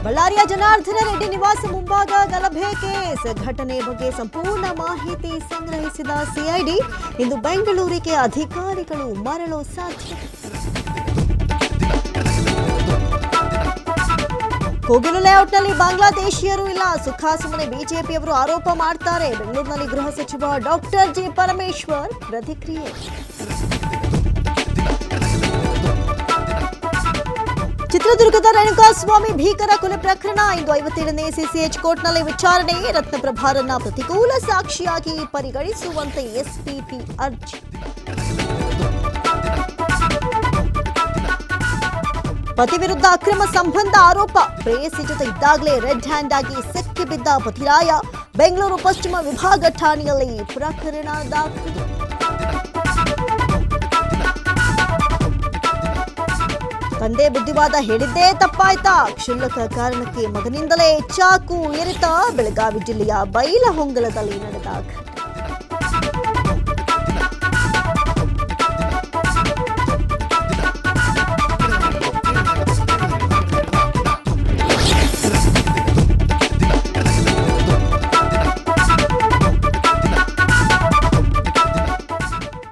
ಬಳ್ಳಾರಿಯ ಜನಾರ್ದನ ರೆಡ್ಡಿ ನಿವಾಸ ಮುಂಭಾಗ ಗಲಭೆ ಕೇಸ್ ಘಟನೆ ಬಗ್ಗೆ ಸಂಪೂರ್ಣ ಮಾಹಿತಿ ಸಂಗ್ರಹಿಸಿದ ಸಿಐಡಿ ಇಂದು ಬೆಂಗಳೂರಿಗೆ ಅಧಿಕಾರಿಗಳು ಮರಳೋ ಸಾಧ್ಯತೆ. ಕೋಗಿಲು ಲೇಔಟ್ನಲ್ಲಿ ಬಾಂಗ್ಲಾದೇಶಿಯರು ಇಲ್ಲ, ಸುಖಾಸುಮ್ಮನೆ ಬಿಜೆಪಿಯವರು ಆರೋಪ ಮಾಡ್ತಾರೆ. ಬೆಂಗಳೂರಿನಲ್ಲಿ ಗೃಹ ಸಚಿವ ಡಾಕ್ಟರ್ ಜಿ ಪರಮೇಶ್ವರ್ ಪ್ರತಿಕ್ರಿಯೆ. ಚಿತ್ರದುರ್ಗದ ರೇಣುಕಾಸ್ವಾಮಿ ಭೀಕರ ಕೊಲೆ ಪ್ರಕರಣ ಇಂದು 57ನೇ ಸಿಸಿಎಚ್ ಕೋರ್ಟ್ನಲ್ಲಿ ವಿಚಾರಣೆ. ರತ್ನಪ್ರಭಾರನ್ನ ಪ್ರತಿಕೂಲ ಸಾಕ್ಷಿಯಾಗಿ ಪರಿಗಣಿಸುವಂತೆ ಎಸ್ಪಿಪಿ ಅರ್ಜಿ. ಪತಿ ವಿರುದ್ಧ ಅಕ್ರಮ ಸಂಬಂಧ ಆರೋಪ, ಪ್ರೇಯಸಿ ಜೊತೆ ಇದ್ದಾಗಲೇ ರೆಡ್ ಹ್ಯಾಂಡ್ ಆಗಿ ಸಿಕ್ಕಿಬಿದ್ದ ಪತಿರಾಯ. ಬೆಂಗಳೂರು ಪಶ್ಚಿಮ ವಿಭಾಗ ಠಾಣೆಯಲ್ಲಿ ಪ್ರಕರಣ ದಾಖಲು. ತಂದೆ ಬುದ್ಧಿವಾದ ಹೇಳಿದ್ದೇ ತಪ್ಪಾಯ್ತಾ? ಕ್ಷುಲ್ಲಕ ಕಾರಣಕ್ಕೆ ಮಗನಿಂದಲೇ ಚಾಕು ಇರಿತ. ಬೆಳಗಾವಿ ಜಿಲ್ಲೆಯ ಬೈಲಹೊಂಗಲದಲ್ಲಿ ನಡೆದ ಘಟನೆ.